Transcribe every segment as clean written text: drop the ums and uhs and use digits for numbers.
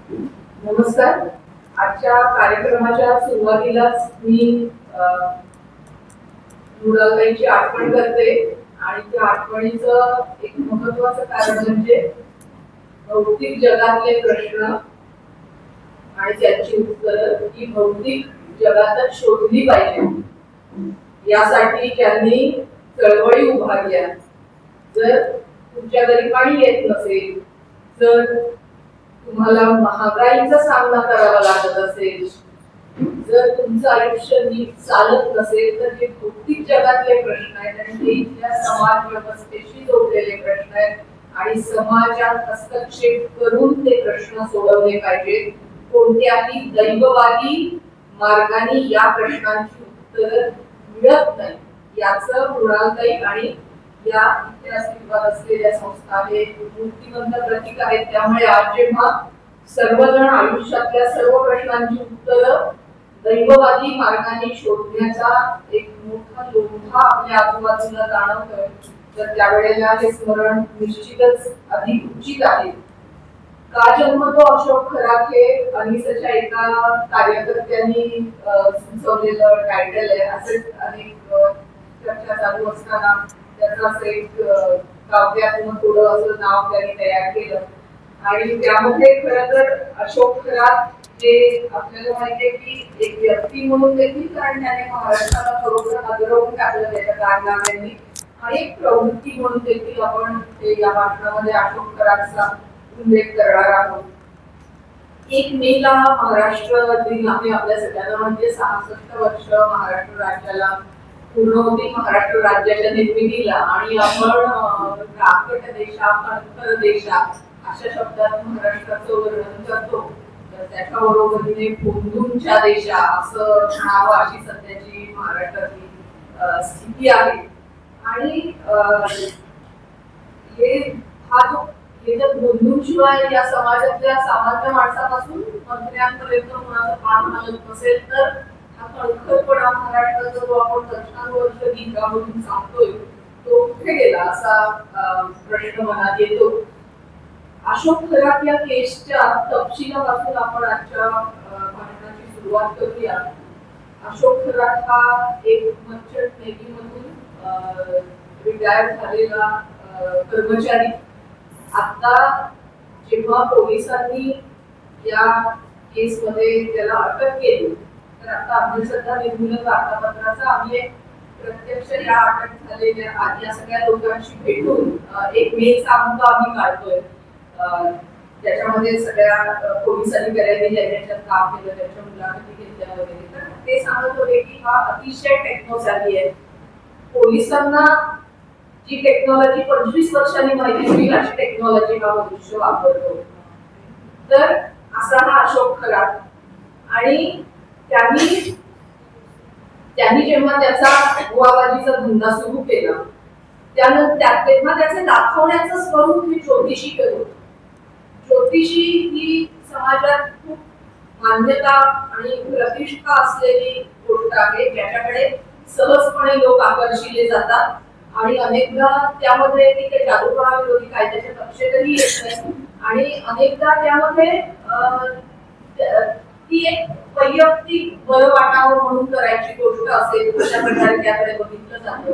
नमस्कार. आजच्या कार्यक्रमाच्या सुरुवातीलाच मी मुलांची आठवण करते आणि त्या आठवणीचं एक महत्वाचं कारण म्हणजे भौतिक जगातले प्रश्न आणि त्याची उत्तरं ही भौतिक जगातच शोधली पाहिजे. यासाठी त्यांनी चळवळी उभारल्या. जर तुमच्या घरी पाणी येत नसेल, जर तुम्हाला महागाईचा सामना करावा लागत असेल, जर तुमचं आयुष्य नीट चालत नसेल, तर हे भौतिक जगातले प्रश्न आहेत आणि ते इथल्या समाज व्यवस्थेशी जोडलेले प्रश्न आहेत आणि समाजात हस्तक्षेप करून ते प्रश्न सोडवले पाहिजेत. कोणत्याही दैववादी मार्गाने या प्रश्नांची उत्तरं मिळत नाही. याचं मृणालताई आणि या इथे अस्तित्वात असलेल्या संस्था हे मूर्तिमंत प्रतीक आहेत. त्यामुळे आज जेव्हा सर्वजण आयुष्यातल्या सर्व प्रश्नांची उत्तरं दैववादी मार्गाने शोधण्याचा एक मोठा लोढा आपल्या आजूबाजूला जाणवतोय, तर त्यावेळेला हे स्मरण निश्चितच अधिक उचित आहे. का जन्मतो अशोक खरात हे अनिसच्या एका कार्यकर्त्यांनी सुचवलेलं टायटल आहे. असेच अनेक चर्चा चालू असताना त्याचं एक काव्यात्मक थोडं असं नाव त्यांनी तयार केलं आणि त्यामध्ये खरं तर अशोक खरात जे आपल्याला माहितीये की एक व्यक्ती म्हणून देखील, कारण त्याने महाराष्ट्राला खरोखर हादरवून टाकलं त्याच्या कारनाम्यांनी, आणि एक प्रवृत्ती म्हणून देखील आपण या भाषणामध्ये अशोक खरातचा उल्लेख करणार आहोत. 1 मेला महाराष्ट्र दिन आहे आपल्या सगळ्यांना, म्हणजे 66 वर्ष महाराष्ट्र राज्याला पूर्ण होती, महाराष्ट्र राज्याच्या निर्मितीला. आणि आपण राकट देशा, अंतर देशा अशा शब्दात महाराष्ट्राचं वर्णन करतो. तर त्याच्या बरोबरीने पोंदूंच्या देशा असं नाव अशी सध्याची महाराष्ट्राची स्थिती आहे. आणि हे जर पोंदूंशिवाय या समाजातल्या सामान्य माणसापासून मंत्र्यांपर्यंत कोणाचं पान हलत नसेल, तर हा खळखळपणा महाराष्ट्राचा जो आपण दशकांवर्ष गीतामधून सांगतोय तो कुठे गेला असा प्रश्न मनात येतो. अशोक खरात या केसच्या तपशिलापासून आपण आजच्या भाषणाची सुरुवात करूया. अशोक खरात हा एक मर्चंट नेव्हीमधून रिटायर झालेला कर्मचारी. आता जेव्हा पोलिसांनी या केसमध्ये त्याला अटक केली, तर आता अंधश्रद्धा निर्मूलन वार्तापत्राचा आम्ही एक प्रत्यक्ष या अटक झालेल्या या सगळ्या लोकांशी भेटून एक मेलचा अंक आम्ही काढतोय. त्याच्यामध्ये सगळ्या पोलीस अधिकाऱ्यांनी ज्याच्यात काम केलं त्याच्या मुलाखती घेतल्या वगैरे, तर ते सांगत होते की हा अतिशय टेक्नॉलॉजी आहे. पोलिसांना जी टेक्नॉलॉजी 25 वर्षांनी माहिती होईल अशी टेक्नॉलॉजी हा मनुष्य वापरतो. तर असा हा अशोक खरात. आणि त्यांनी जेव्हा त्याचा बुवाबाजीचा धंदा सुरू केला, तेव्हा त्याचे दाखवण्याचं स्वरूप मी ज्योतिषी केलं. ज्योतिषी ही समाजात खूप मान्यता आणि प्रतिष्ठा असलेली गोष्ट आहे, ज्याच्याकडे सहजपणे लोक आकर्षिले जातात आणि अनेकदा त्यामध्ये ते जादूटोणा विरोधी कायद्याच्या कक्षेतही येत नाही. आणि अनेकदा त्यामध्ये ती एक वैयक्तिक बरं वाटावं म्हणून करायची गोष्ट असेल, अशा प्रकारे त्याकडे बघितलं जातं.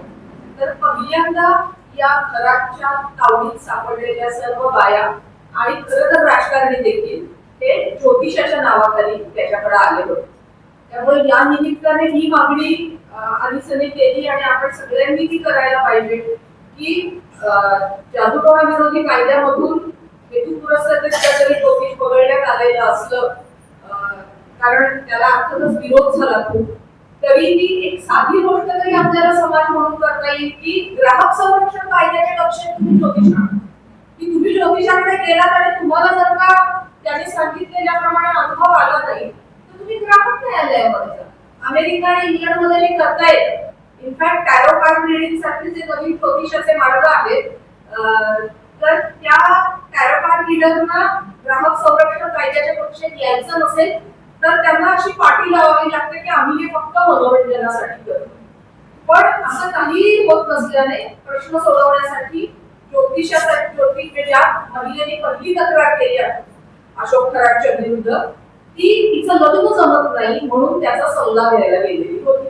तर पहिल्यांदा या खरातच्या तावडीत सापडलेल्या सर्व बाया आणि खरं तर राजकारणी देखील हे ज्योतिषाच्या नावाखाली त्याच्याकडे आले होते. त्यामुळे या निमित्ताने ही मागणी अनिसने केली आणि आपण सगळ्यांनी ती करायला पाहिजे की जादूटोणा विरोधी कायद्यामधून हेतुपुरस्सर जरी ज्योतिष वगळण्यात आलेलं असलं, कारण त्याला अर्थातच विरोध झाला खूप, तरी ती एक साधी गोष्ट तरी आपल्याला समाज म्हणून करता येईल की ग्राहक संरक्षण कायद्याच्या कक्षेत तुम्ही ज्योतिष आणा, की तुम्ही ज्योतिषाकडे गेलात आणि तुम्हाला जर का त्यांनी सांगितलेल्याप्रमाणे अनुभव आला नाही तर तुम्ही ग्राहक न्यायालयामध्ये जा. अमेरिका आणि इंग्लंडमध्ये हे करतायत. इनफॅक्ट टॅरो कार्ड रिडिंग साठी जे नवीन ज्योतिषाचे मार्ग आहेत, तर त्या टॅरो कार्ड रीडरना ग्राहक संरक्षण कायद्याच्या कक्षेत यायचं नसेल तर त्यांना अशी पाटी लावावी लागते की आम्ही हे फक्त मनोरंजनासाठी करतो. पण असं काहीही होत नसल्याने प्रश्न सोडवण्यासाठी ज्योतिषासाठी ज्या महिलेने पहिली तक्रार केली आहे अशोक खराटच्या विरुद्ध, ती तिचं लग्न जमत नाही म्हणून त्याचा सल्ला घ्यायला गेलेली होती.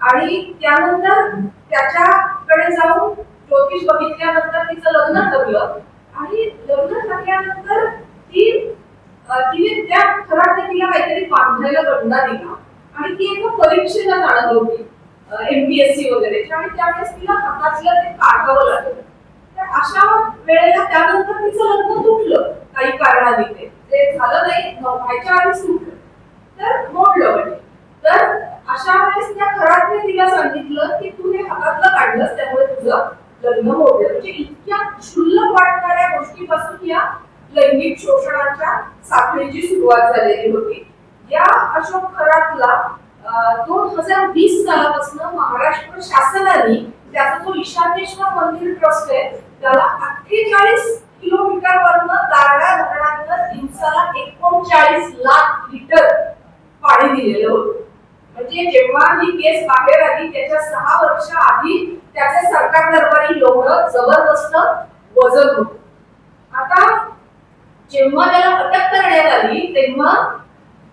आणि त्यानंतर त्याच्याकडे जाऊन ज्योतिष बघितल्यानंतर तिचं लग्न ठरलं. आणि लग्न ठरल्यानंतर तिने त्या खराटने तिला काहीतरी बांधायला गंडा दिला आणि ती एका परीक्षेला जाणार होती MPSC वगैरे, आणि त्यावेळेस तिला हातातलं ते काढावं लागलं. तर अशा वेळेला त्यानंतर तिचं लग्न तुटलं काही कारणाने, ते झालं नाही, व्हायच्या आधीच तुटलं, तर मोडलं म्हणजे. तर अशा वेळेस त्या खराटने तिला सांगितलं की तू हे हातातलं काढलंस त्यामुळे तुझं लग्न मोडलं. म्हणजे इतक्या क्षुल्लक वाटणाऱ्या गोष्टीपासून या लैंगिक शोषणाच्या साखळीची सुरुवात झालेली होती. या अशोक खराटला 2020 सालापासून महाराष्ट्र शासनाने त्याचा जो ईशानेश्वर मंदिर ट्रस्ट आहे त्याला 48 किलोमीटरवरनं दारणा धरणातनं दिवसाला 39 लाख लिटर पाणी दिलेलं होतं. म्हणजे जेव्हा ही केस बाहेर आली त्याच्या 6 वर्ष आधी त्याचे सरकार दरबारी एवढं जबरदस्त वजन होतं. आता जेव्हा त्याला अटक करण्यात आली तेव्हा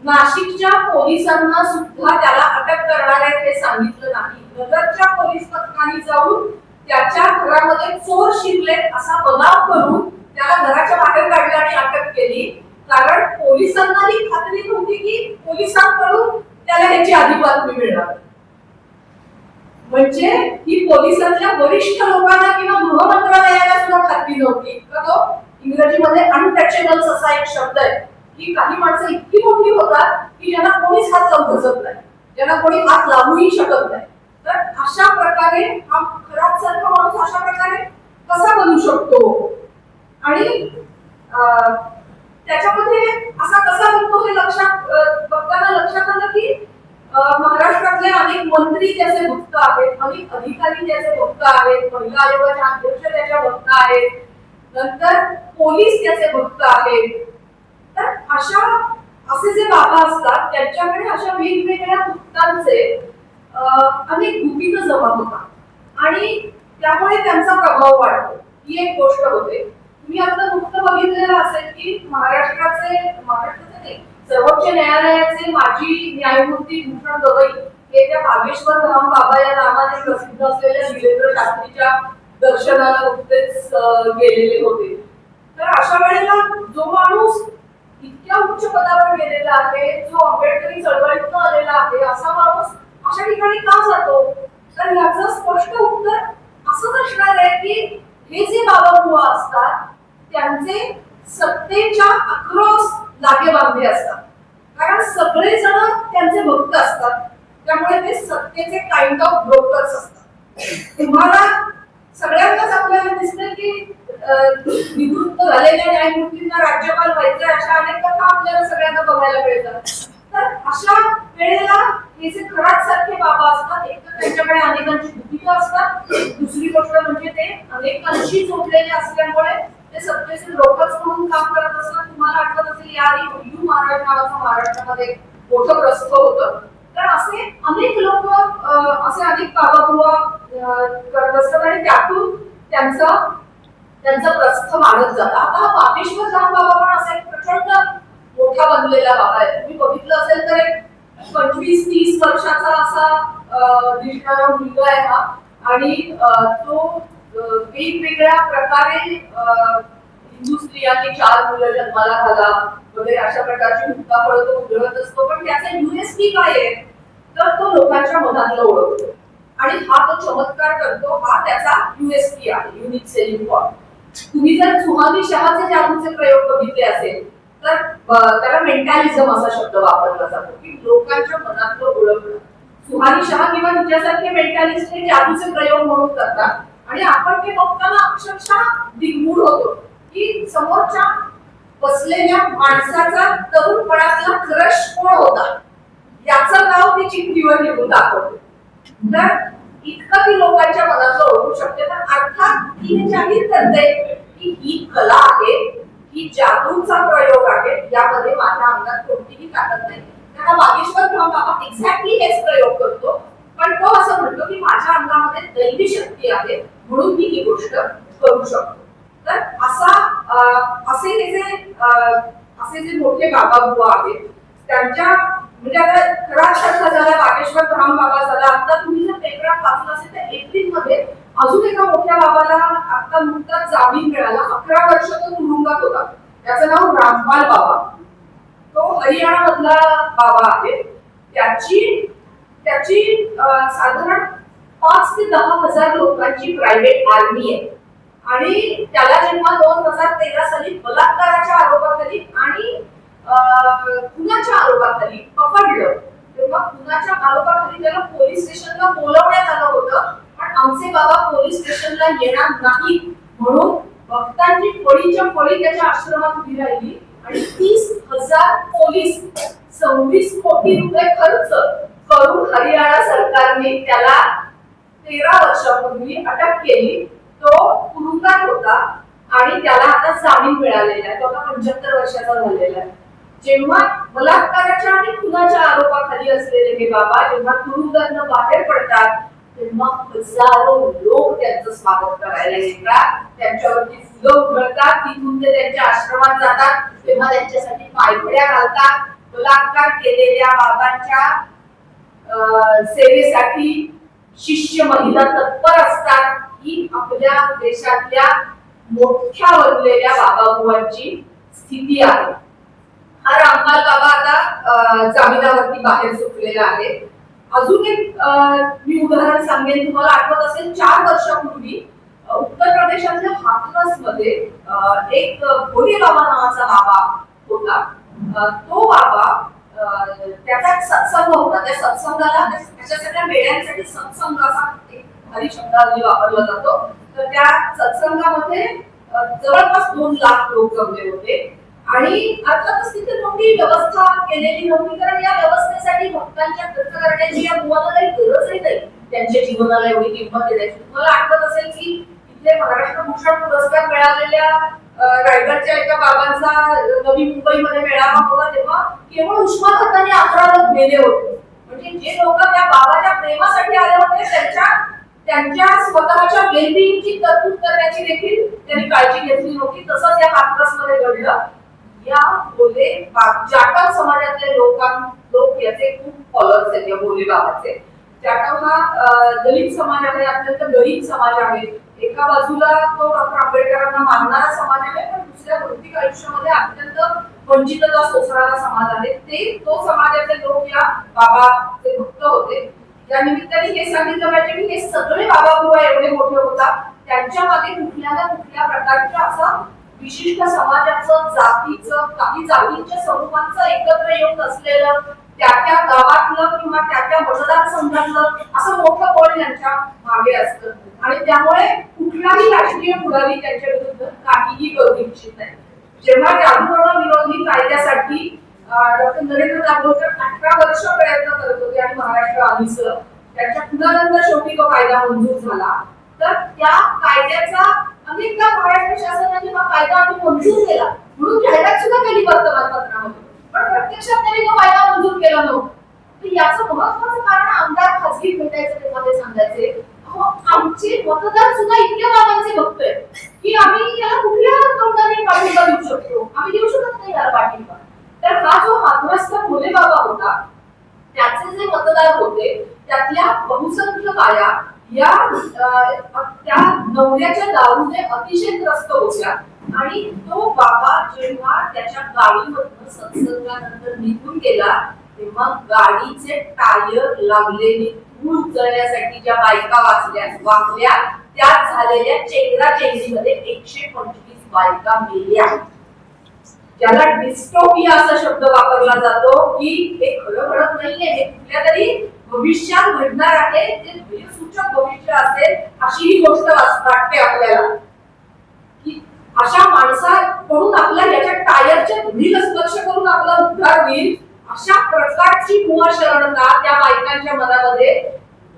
नाशिकच्या पोलिसांना सुद्धा त्याला अटक करणार आहे हे सांगितलं नाही. नगरच्या पोलीस पथकाने जाऊन त्याच्या घरामध्ये चोर शिरलेत असा बनाव करून त्याला घराच्या बाहेर काढलं आणि अटक केली. कारण पोलिसांनाही खात्री नव्हती की पोलिसांकडून त्याला ह्याची आधी बातमी मिळणार. म्हणजे ही पोलिसांच्या वरिष्ठ लोकांना किंवा गृह मंत्रालयाला सुद्धा खात्री नव्हती. तो इंग्रजीमध्ये अनटचेबल्स असा एक शब्द आहे की काही माणसं इतकी मोठी होतात की ज्यांना कोणीच हात लावू शकत नाही, ज्यांना कोणी हात लावूही शकत नाही. तर अशा प्रकारे हा खराट सारखा माणूस अशा प्रकारे कसा बनू शकतो आणि त्याच्यामध्ये असा कसा बनतो हे लक्षात बघताना लक्षात आलं की महाराष्ट्रातले अनेक मंत्री त्याचे भक्त आहेत, अनेक अधिकारी त्याचे भक्त आहेत, महिला आयोगाचे अध्यक्ष त्याच्या भक्त आहेत, नंतर पोलीस त्याचे भक्त आहेत. तर असे जे बाबा असतात त्यांच्याकडे अशा वेगवेगळ्या भक्तांचे अनेक गुपित जमा होतात आणि त्यामुळे त्यांचा प्रभाव वाढतो. ही एक गोष्ट होते. तुम्ही आता नुकतं बघितलेलं असेल की महाराष्ट्राचे नाही सर्वोच्च न्यायालयाचे माजी न्यायमूर्ती भूषण गवई हे त्या बागेश्वर धाम बाबा या नावाने प्रसिद्ध असलेल्या वीरेंद्र शास्त्रीच्या दर्शनाला नुकतेच गेलेले होते. तर अशा वेळेला जो माणूस इतक्या उच्च पदावर गेलेला आहे, जो आंबेडकरी चळवळीतून आलेला आहे, असा माणूस अशा ठिकाणी का जातो? तर याचं स्पष्ट उत्तर असंच असणार आहे की हे जे बाबा बुवा असतात त्यांचे सत्तेच्या अक्रॉस लागेबांधे असतात. कारण सगळेजण त्यांचे भक्त असतात, त्यामुळे ते सत्तेचे काइंड ऑफ ब्रोकर्स असतात. तुम्हाला सगळ्यांनाच आपल्याला दिसतं की निवृत्त झालेल्या न्यायमूर्तींना राज्यपाल व्हायचे अशा अनेक कथा आपल्याला सगळ्यांना बघायला मिळतात. तर अशा वेळेला हे जे खराट सारखे बाबा असतात, एक तर त्यांच्याकडे अनेकांची भूमिका असतात, दुसरी गोष्ट म्हणजे ते अनेकांशी जोडलेले असल्यामुळे ते सत्तेचे ब्रोकर्स म्हणून काम करत असतात. तुम्हाला आठवत असेल याआधी भैयू महाराज नावाचं महाराष्ट्रामध्ये मोठं प्रस्थ होतं. तर असे अनेक लोक असे अनेक बाबा बुवा करत असतात आणि त्यातून त्यांचा प्रस्थ वाढत जातं. आता हा बागेश्वर धाम बाबा पण असा एक प्रचंड मोठा बनलेला बाबा आहे. तुम्ही बघितलं असेल तर एक 25-30 वर्षाचा असा दिसणारा मुलगा आहे हा. आणि तो वेगवेगळ्या प्रकारे हिंदू स्त्रियांनी 4 मुलं जन्माला घाला वगैरे अशा प्रकारची हुक्काफळं तो उधळत असतो. पण त्याचा USP काय आहे तर तो लोकांच्या मनातलं ओळखतो आणि हा तो चमत्कार करतो. हा त्याचा USP आहे, युनिक सेलिंग पॉइंट. तुम्ही जर सुहानी शहाचे जादूचे प्रयोग बघितले असेल तर त्याला मेंटॅलिझम असा शब्द वापरला जातो की लोकांच्या मनातलं ओळखणं. सुहानी शहा किंवा तिच्यासारखे मेंटॅलिस्ट हे जादूचे प्रयोग म्हणून करतात आणि आपण ते बघताना अक्षरशः दिग्मूढ होतो की समोरच्या बसलेल्या माणसाचा तरुणपणातला क्रश कोण होता याचं नाव ती चिठ्ठीवर लिहून दाखवते. तर इतकं ती लोकांच्या मनातलं ओळखू शकते. तर अर्थात ती जाहीर करते की ही कला आहे, ही जादूचा प्रयोग आहे, यामध्ये माझ्या अंगात कोणतीही ताकद नाही. त्याला बागेश्वर धाम बाबा एक्झॅक्टली हेच प्रयोग करतो. पण तो असं म्हणतो की माझ्या अंगामध्ये दैवी शक्ती आहे म्हणून मी ही गोष्ट करू शकतो. तर असे हे जे असे जे मोठे बाबा बुवा आहेत त्यांच्या म्हणजे आता खरा अर्थ झाला बागेश्वर धाम बाबा झाला. आता तुम्ही जर पेपरात वाचलं असेल तर एप्रिल मध्ये अजून एका मोठ्या बाबाला आता नुकताच जामीन मिळाला. 11 वर्ष तो तुरुंगात होता. त्याचं नाव रामपाल बाबा. तो हरियाणा मधला बाबा आहे. त्याची त्याची साधारण 5 ते 10 हजार लोकांची प्रायव्हेट आर्मी आहे. आणि त्याला जेव्हा 2013 साली बलात्काराच्या आरोपाखाली आणि खुनाच्या आरोपाखाली पकडलं तेव्हा खुनाच्या आरोपाखाली त्याला पोलीस स्टेशनला बोलवण्यात आलं होतं. पण आमचे बाबा पोलीस स्टेशनला येणार नाही म्हणून भक्तांची फळीच्या फळी त्याच्या आश्रमात उभी राहिली आणि 30,000 पोलीस 26 कोटी रुपये खर्च करून हरियाणा सरकारने त्याला 13 वर्षापूर्वी अटक केली. तो तुरुंगात होता आणि त्याला आता जामीन मिळालेला आहे. तो आता 75 वर्षाचा झालेला आहे. जेव्हा बलात्काराच्या आणि खुनाच्या आरोपाखाली असलेले हे बाबा जेव्हा तुरुंगातून बाहेर पडतात तेव्हा हजारो लोक त्यांचं स्वागत करायला येतात. त्यांच्यावरती फुलं उधळतात. तिथून ते त्यांच्या आश्रमात जातात. तेव्हा त्यांच्यासाठी पायघड्या घालतात. बलात्कार केलेल्या बाबांच्या सेवेसाठी शिष्य महिला तत्पर असतात. ही आपल्या देशातल्या मोठ्या बनलेल्या बाबाबुवांची स्थिती आहे. हा रामपाल बाबा आता जामिनावरती बाहेर सुटलेला आहे. अजून एक मी उदाहरण सांगेन. तुम्हाला आठवत असेल 4 वर्षापूर्वी उत्तर प्रदेशातल्या हाथरस मध्ये एक भोले बाबा नावाचा बाबा होता. तो बाबा त्याचा सत्संग होता. त्या सत्संगाला त्याच्या सगळ्या वेळांसाठी सत्संग असा एक हरी शब्दावली वापरला जातो. तर त्या सत्संगामध्ये जवळपास 2 लाख लोक जमले होते. आणि अर्थातच तिथे कोणती व्यवस्था केलेली नव्हती. कारण या व्यवस्थेसाठी भक्तांच्या खर्च करण्याची या मुलाला काही गरजही नाही. त्यांच्या जीवनाला एवढी किंमत देण्याची. तुम्हाला आठवत असेल की इथे महाराष्ट्र भूषण पुरस्कार मिळालेल्या रायगडच्या एका बाबांचा नवी मुंबईमध्ये मेळावा होता तेव्हा केवळ उष्माघाताने 11 लोक मेले होते. म्हणजे जे लोक त्या बाबाच्या प्रेमासाठी आले होते त्यांच्या स्वतःच्या वेलबिंगची तरतूद करण्याची देखील त्यांनी काळजी घेतली नव्हती. तसंच या हाथरसमध्ये घडलं. या भोले जाटव समाजातले लोक याचे खूप फॉलोअर्स आहेत या भोले बाबाचे. जाटव हा दलित समाज आहे. अत्यंत गरीब समाज आहे. एका बाजूला तो डॉक्टर आंबेडकरांना मानणारा समाज आहे पण दुसऱ्या भौतिक आयुष्यामध्ये अत्यंत वंचितता सोसणारा समाज आहे. तो समाजाचे लोक या बाबाचे भक्त होते. या निमित्ताने हे सांगितलं पाहिजे की हे सगळे बाबा बुवा एवढे मोठे होतात. त्यांच्या मागे कुठल्या ना कुठल्या प्रकारच्या असं विशिष्ट समाजाचं जातीचं काही जातींच्या समूहांचं एकत्र येऊन असलेलं त्या गावातलं किंवा त्या मतदारसंघातलं असं मोठं बळ यांच्या मागे असतं. आणि त्यामुळे कुठलाही राजकीय पुढारी त्यांच्या विरुद्ध काहीही करू इच्छित नाही. जेव्हा जादूटोणा विरोधी कायद्यासाठी डॉक्टर नरेंद्र दाभोळकर 18 वर्ष प्रयत्न करत होते आणि महाराष्ट्र आलीसर त्यांच्या पुनर्नंतर शेवटी तो कायदा मंजूर झाला. तर त्या कायद्याचा अनेकदा महाराष्ट्र शासनाने हा कायदा आम्ही मंजूर केला म्हणून जाहिरात सुद्धा केली वर्तमानपत्रामध्ये. पण प्रत्यक्षात त्यांनी तो कायदा मंजूर केला नव्हता. तर याचं महत्त्वाचं कारण आमदार खासगी भेटायचं तेव्हा ते सांगायचे आमचे मतदार सुद्धा इतक्या बाबांचे भक्त आहेत की आम्ही याला कुठल्या तोंडाने पाठिंबा देऊ शकतो. आम्ही देऊ शकत नाही याला पाठिंबा. तर हा जो हाथरसचा भोले बाबा होता त्याचे जे मतदार होते त्यातल्या बहुसंख्य बाया या त्या नवऱ्याच्या दारूने अतिशय त्रस्त होत्या. आणि तो बाबा जेव्हा त्याच्या गाडीमधून सत्संगानंतर निघून गेला तेव्हा गाडीचे टायर लागलेली धूळ उचलण्यासाठी ज्या बायका वाचल्या त्यात झालेल्या चेंगराचेंगरीमध्ये 125 बायका मेल्या. ज्याला डिस्टोपिया असा शब्द वापरला जातो की हे खरं घडत नाहीये. हे कुठल्या तरी भविष्यात घडणार आहे. ते भविष्यसूचक भविष्य असेल अशी ही गोष्ट वाटते आपल्याला की अशा माणसाकडून आपला याच्या टायरच्या धुळीला स्पर्श करून आपला उद्धार होईल अशा प्रकारची मुळशरणता त्या बायकांच्या मनामध्ये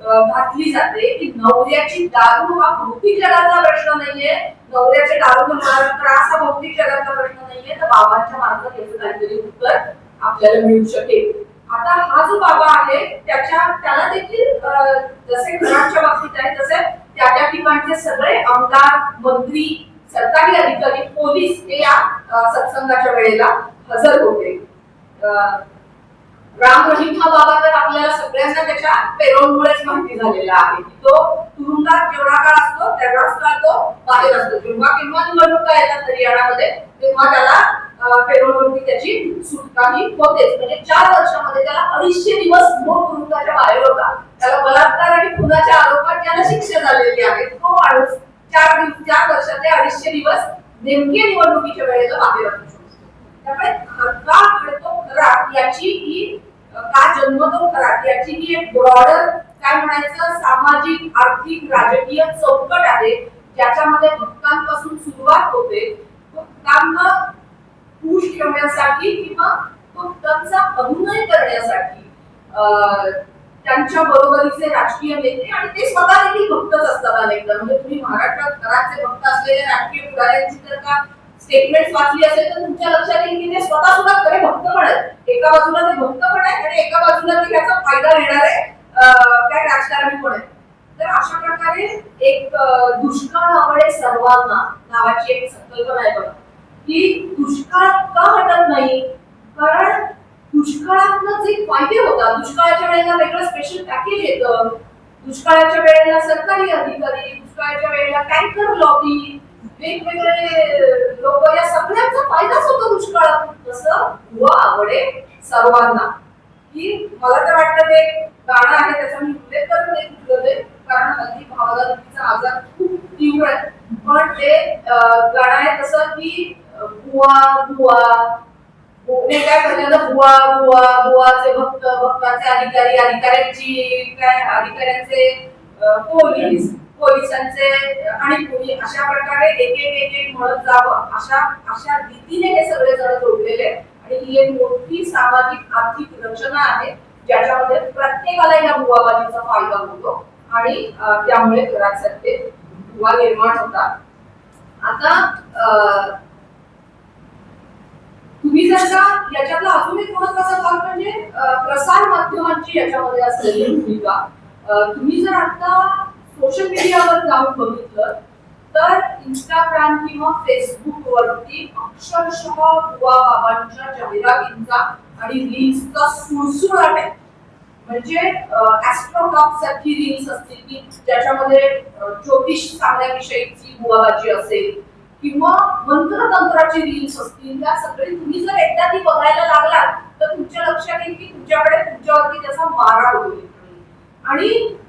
घातली जाते की नवऱ्याची दारू हा भौतिक जगाचा प्रश्न नाहीये. नवऱ्याच्या दारूने होणारा त्रास हा भौतिक जगाचा प्रश्न नाहीये. तर बाबांच्या मार्फत याचं काहीतरी उत्तर आपल्याला मिळू शकेल. आता हा जो बाबा आहे त्याला देखील जसे घराच्या बाबतीत आहे तसे त्या ठिकाणचे सगळे आमदार मंत्री सरकारी अधिकारी पोलीस हे या सत्संगाच्या वेळेला हजर होते. राम रहीम हा बाबा तर आपल्याला सगळ्यांना त्याच्या पेरोलमुळेच माहिती झालेला आहे की तो तुरुंगात जेवढा काळ असतो तेवढाच काळ तो बाहेर असतो. जेव्हा केव्हा निवडणुका येतात हरियाणामध्ये तेव्हा त्याला पेरोलवरती त्याची सुटकाही होतेच. म्हणजे 4 वर्षामध्ये त्याला 250 दिवस मूळ तुरुंगाच्या बाहेर होता. त्याला बलात्कार आणि खुनाच्या आरोपात ज्याला शिक्षा झालेली आहे तो माणूस 4 वर्षाचे 250 दिवस नेमके निवडणुकीच्या वेळेला बाहेर असतो. त्यामुळे का घडतो खराब याची ही का जन्मतो खराब याची ही एक ब्रॉडर काय म्हणायचं सामाजिक आर्थिक राजकीय चौकट आहे ज्याच्यामध्ये भक्तांपासून सुरुवात होते. भक्तांना खुश ठेवण्यासाठी किंवा भक्तांचा अनुनय करण्यासाठी त्यांच्या बरोबरीचे राजकीय नेते आणि ते स्वतः देखील भक्तच असतात अनेकदा. म्हणजे तुम्ही महाराष्ट्रात घराचे भक्त असलेले राजकीय पुढाऱ्यांची जर का स्टेटमेंट वाचली असेल तर तुमच्या लक्षात येईल की ते स्वतः सुद्धा खरे भक्त पण आहेत. एका बाजूला ते भक्त पण आहेत आणि एका बाजूला ते त्याचा फायदा घेणारे काय राजकारणी पण आहेत. तर अशा प्रकारे एक दुष्काळ आवडे सर्वांना नावाची एक संकल्पना आहे बघा की दुष्काळ का हटत नाही कारण दुष्काळातनं जे फायदे होतात दुष्काळाच्या वेळेला वेगळं स्पेशल पॅकेज येतं. दुष्काळाच्या वेळेला सरकारी अधिकारी दुष्काळाच्या वेळेला टँकर लॉबी वेगवेगळे लोक या सगळ्यांचा फायदाच होतो दुष्काळात. तसं बुवा आवडे सर्वांना की मला तर वाटतं ते गाणं आहे त्याचा मी उल्लेख करून नाही कारण हल्ली भावनाचा आजार खूप तीव्र आहे. पण ते गाणं आहे तसं की बुवा बुवा ते काय पहिल्यांदा बुवा बुवा बुवाचे भक्त भक्ताचे अधिकारी अधिकाऱ्यांची काय अधिकाऱ्यांचे पोलीस पोलिसांचे आणि पोलीस अशा प्रकारे एक एक एक म्हणत जावं अशा रीतीने हे सगळे जण जोडलेले आणि ही एक मोठी सामाजिक आर्थिक रचना आहे ज्याच्यामध्ये प्रत्येकाला या बुवाबाजीचा फायदा होतो आणि त्यामुळे घरासाठी बुवा निर्माण होतात. आता तुम्ही जर का याच्यातला अजून एक महत्वाचा भाग म्हणजे प्रसार माध्यमांची याच्यामध्ये असलेली भूमिका. तुम्ही जर आता सोशल मीडियावर जाऊन बघितलं तर इंस्टाग्राम किंवा फेसबुक वरती अक्षरशः बुवा बाबांच्या जाहिरातींचा आणि रील्सचा सुळसुळाट आहे. म्हणजे ऍस्ट्रोटॉक सारखी रील्स असतील की ज्याच्यामध्ये ज्योतिष सांगण्याविषयीची बुवाबाजी असेल किंवा मंत्रतंत्राची रील्स असतील त्या सगळी तुम्ही जर एकदा ती बघायला लागलात तर तुमच्या लक्षात येईल की तुमच्याकडे तुमच्यावरती त्याचा मारा होईल. आणि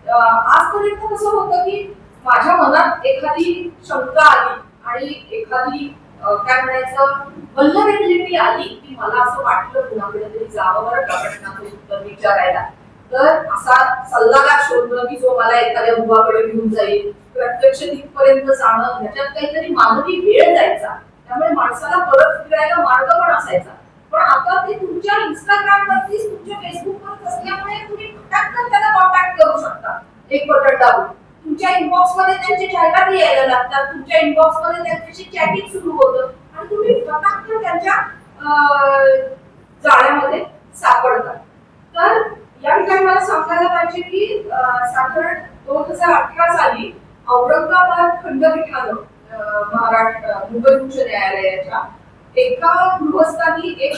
आजपर्यंत कसं होतं की माझ्या मनात एखादी शंका आली आणि एखादी काय म्हणायचं व्हल्नरेबिलिटी आली की मला असं वाटलं कुणाकडे तरी जावं बरं का प्रश्नाचं उत्तर विचारायला. तर असा सल्लागार शोधणं की जो मला एखाद्या बुवाकडे घेऊन जाईल प्रत्यक्ष तिथपर्यंत जाणं ह्याच्यात काहीतरी मानवी वेळ जायचा. त्यामुळे माणसाला परत फिरायला मार्ग पण असायचा. पण आता ते तुमच्या इंस्टाग्राम वरती तुमच्या फेसबुक वर असल्यामुळे तुम्ही फटाकन त्यांना कॉन्टॅक्ट करू शकता एक बटन दाबून. तुमच्या इनबॉक्स मध्ये त्यांची जाहिराती यायला लागतात. तुमच्या इनबॉक्स मध्ये त्यांच्याशी चॅटिंग सुरू होतं आणि तुम्ही फटाकन त्यांच्या जाळ्यामध्ये सापडतात. तर या ठिकाणी मला सांगायला पाहिजे की साधारण 2018 साली औरंगाबाद खंडपीठानं महाराष्ट्र मुंबई उच्च न्यायालयाच्या एका गृहस्थांनी एक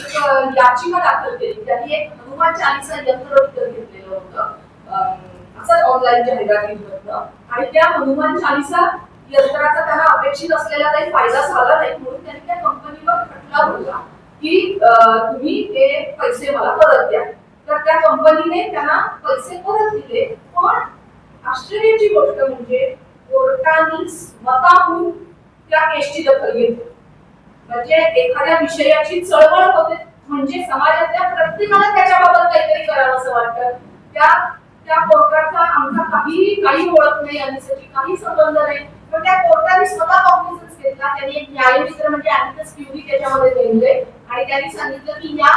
याचिका दाखल केली. त्यांनी एक हनुमान चालीसा यंत्र विकत घेतलेलं होतं असं ऑनलाईन जाहिरातीमधनं आणि त्या हनुमान चालीसा यंत्राचा त्यांना अपेक्षित असलेला काही फायदा झाला नाही म्हणून त्यांनी त्या कंपनीवर खटला भरला की तुम्ही हे पैसे मला परत द्या. तर त्या कंपनीने त्यांना पैसे परत दिले. पण आश्चर्याची गोष्ट म्हणजे कोर्टाने स्वतःहून त्या केसची दखल घेतली. म्हणजे एखाद्या विषयाची चळवळ होते म्हणजे समाजातल्या प्रत्येकाला त्याच्याबाबत काहीतरी करावं असं वाटतं. त्या कोर्टाचा आमचा काही ओळख नाही आणि काही संबंध नाही. पण त्या कोर्टाने स्वतः कॉग्निझन्स घेतला. त्यांनी एक न्यायमित्र म्हणजे ॲमिकस क्युरी त्याच्यामध्ये नेमले आणि त्यांनी सांगितलं की या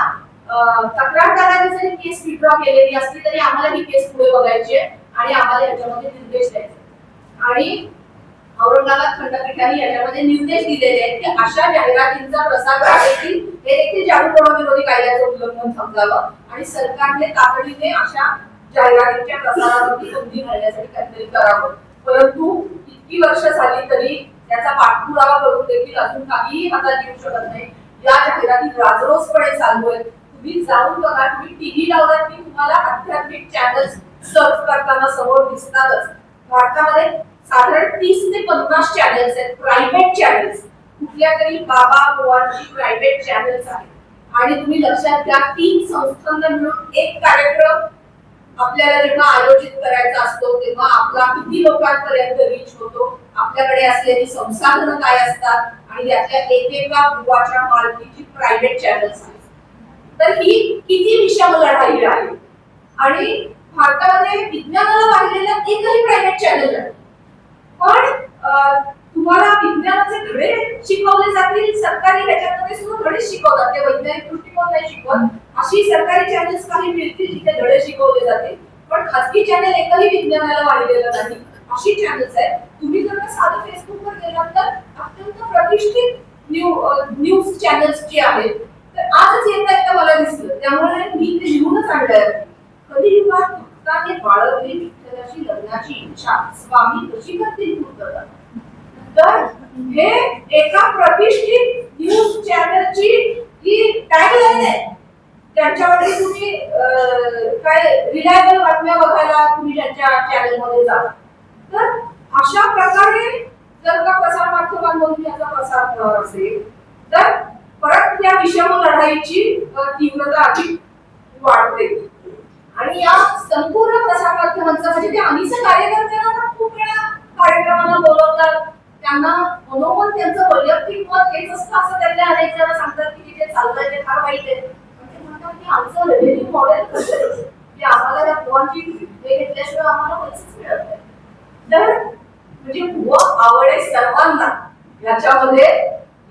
तक्रारदाराने जरी केस विड्रॉ केलेली असली तरी आम्हाला ही केस पुढे बघायची आहे आणि आम्हाला याच्यामध्ये निर्देश द्यायचे. आणि औरंगाबाद खंडपीठाने याच्यामध्ये निर्देश दिलेले आहेत की अशा जाहिरातींचा प्रसार देखील हे देखील जादूटोणा विरोधी कायद्याचं उल्लंघन समजावं आणि सरकारने तातडीने अशा जाहिरातींच्या प्रसारावरती बंदी घालण्यासाठी काहीतरी करावं. परंतु इतकी वर्ष झाली तरी त्याचा पाठपुरावा करून देखील अजून काहीही हातात येऊ शकत नाही. या जाहिराती राजरोसपणे चालू आहेत. तुम्ही जाऊन बघा, तुम्ही टीव्ही लावलात की तुम्हाला आध्यात्मिक चॅनल्स सर्च करताना समोर दिसतातच. भारतामध्ये साधारण 30 ते 50 चॅनल्स आहेत, प्रायव्हेट चॅनल्स. कुठल्या तरी बाबा बुवांची प्रायव्हेट चॅनल्स आहेत. आणि तुम्ही लक्षात घ्या, 3 संस्थांना मिळून एक कार्यक्रम आपल्याला जेव्हा आयोजित करायचा असतो तेव्हा आपला किती लोकांपर्यंत रीच होतो, आपल्याकडे असलेली संसाधनं काय असतात आणि त्यातल्या एकेका बुवाच्या मालकीची प्रायव्हेट चॅनल्स आहेत. तर ही किती विषम लढाई आहे. आणि भारतामध्ये विज्ञानाला वाहिलेला एकही प्रायव्हेट चॅनल आहे. पण तुम्हाला विज्ञानाचे धडे शिकवले जातील सरकारी ह्याच्यामध्ये सुद्धा धडे शिकवतात, ते वैज्ञानिक दृष्टिकोन नाही शिकवत. अशी सरकारी चॅनल्स काही मिळतील जिथे धडे शिकवले जातील, पण खासगी चॅनल एकही विज्ञानाला वाहिलेलं नाही अशी चॅनल्स आहेत. तुम्ही जर का साधं फेसबुकवर गेलात तर अत्यंत प्रतिष्ठित न्यूज चॅनल्स जे आहेत तर आजच येत आहेत का मला दिसलं. त्यामुळे मी ते लिहूनच आणलंय. कलियुगात भक्ताने बाळगली विठ्ठलाची लग्नाची इच्छा, स्वामी कशी करतील पूर्तता. तर हे एका प्रतिष्ठित न्यूज चॅनलची ही टॅगलाईन आहे. त्यांच्यामध्ये तुम्ही काय रिलायबल बातम्या बघायला तुम्ही त्यांच्या चॅनलमध्ये जा. तर अशा प्रकारे जर का प्रसार माध्यमांमधून याचा प्रसार होणार असेल तर परत या विषम लढाईची तीव्रता अधिक वाढते. आणि या संपूर्ण प्रसार माध्यमांचं म्हणजे ते अनिस कार्यकर्त्यांना खूप वेळा कार्यक्रमांना बोलवतात, त्यांना मनोमन त्यांचं वैयक्तिक मत हेच असतं असं त्यांना अनेक जण सांगतात की जे चाललंय ते फार वाईट आहे. की आमचं रेव्हेन्यू मॉडेल कसं आहे की आम्हाला त्या बुवांची हे घेतल्याशिवाय आम्हाला पैसेच मिळत नाही. तर म्हणजे बुवा आवड आहे सर्वांना. याच्यामध्ये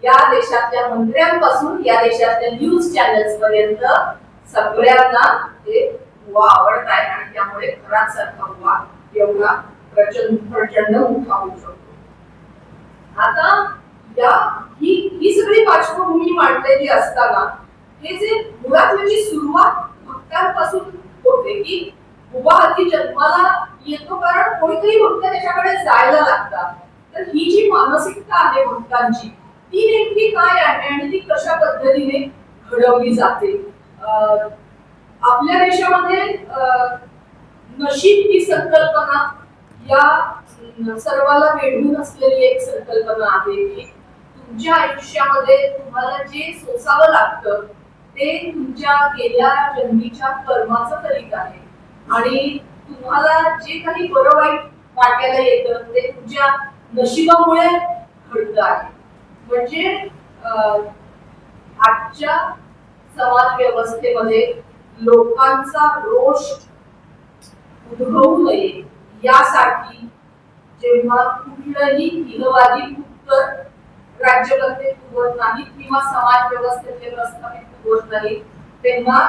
या देशातल्या मंत्र्यांपासून या देशातल्या न्यूज चॅनल्स पर्यंत सगळ्यांना ते बुवा आवडत आहे आणि त्यामुळे खराच सारखा बुवा एवढा प्रचंड मोठा होऊ शकतो. आता या ही सगळी पार्श्वभूमी मांडलेली असताना हे जे मुळात म्हणजे सुरुवात भक्तांपासून होते की बुवा हल्ली जन्माला येतो कारण कोणीतरी भक्त त्याच्याकडे जायला लागतात. तर ही जी मानसिकता आहे भक्तांची ती नेमकी काय आहे आणि ती कशा पद्धतीने घडवली जाते. आपल्या देशामध्ये नशीब ही संकल्पना या सर्वाला वेढून असलेली एक संकल्पना आहे की तुमच्या आयुष्यामध्ये तुम्हाला जे सोसावं लागतं ते तुमच्या गेल्या जन्मीच्या कर्माचं फलित आहे. आणि तुम्हाला जे काही बरं वाईट वाटायला येतं ते तुमच्या नशिबामुळे घडतं आहे. म्हणजे आजच्या समाज व्यवस्थेमध्ये लोकांचा रोष उद्भवू नये यासाठी जेव्हा कुठलंही हितवादी उत्तर राज्यकर्ते पुरवत नाहीत किंवा समाज व्यवस्थेतले प्रस्थापित पुरवत नाहीत तेव्हा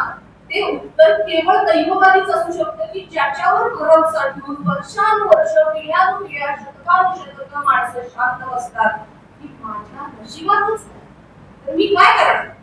ते उत्तर केवळ दैववादीच असू शकतं की ज्याच्यावर भरवसा ठेवून वर्षानुवर्ष पिढ्यानुपिढ्या शतकानुशतकं माणसं शांत बसतात की माझ्या नशिबातच नाही तर मी काय करायचं.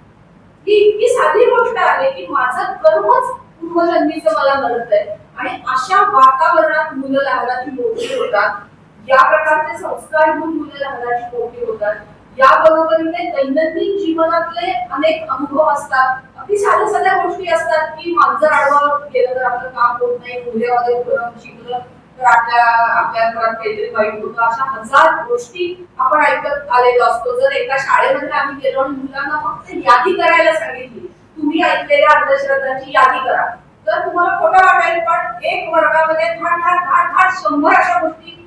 ही साधी गोष्ट आहे की माझं कर्मच पूर्वजन्मीचं मला नडत आहे. आणि अशा वातावरणात मुलं लहानाची मोठी होतात. या प्रकारचे संस्कार घेऊन मुलं लहानाची मोठी होतात. या बरोबरीने दैनंदिन जीवनातले अनेक अनुभव असतात. अगदी साध्या साध्या गोष्टी असतात की मांजर आडवं गेलं तर आपलं काम होत नाही, मुल्यामध्ये शिकलं तर आपल्या घरात काहीतरी वाईट होतं. अशा हजार गोष्टी आपण ऐकत आलेलो असतो. जर एका शाळेमध्ये आम्ही गेलो आणि मुलांना फक्त यादी करायला सांगितली, तुम्ही ऐकलेल्या अंधश्रद्धांची यादी करा, तर तुम्हाला खोटं वाटेल पण एक वर्गामध्ये धाड धाड धाड धाड 100 अशा गोष्टी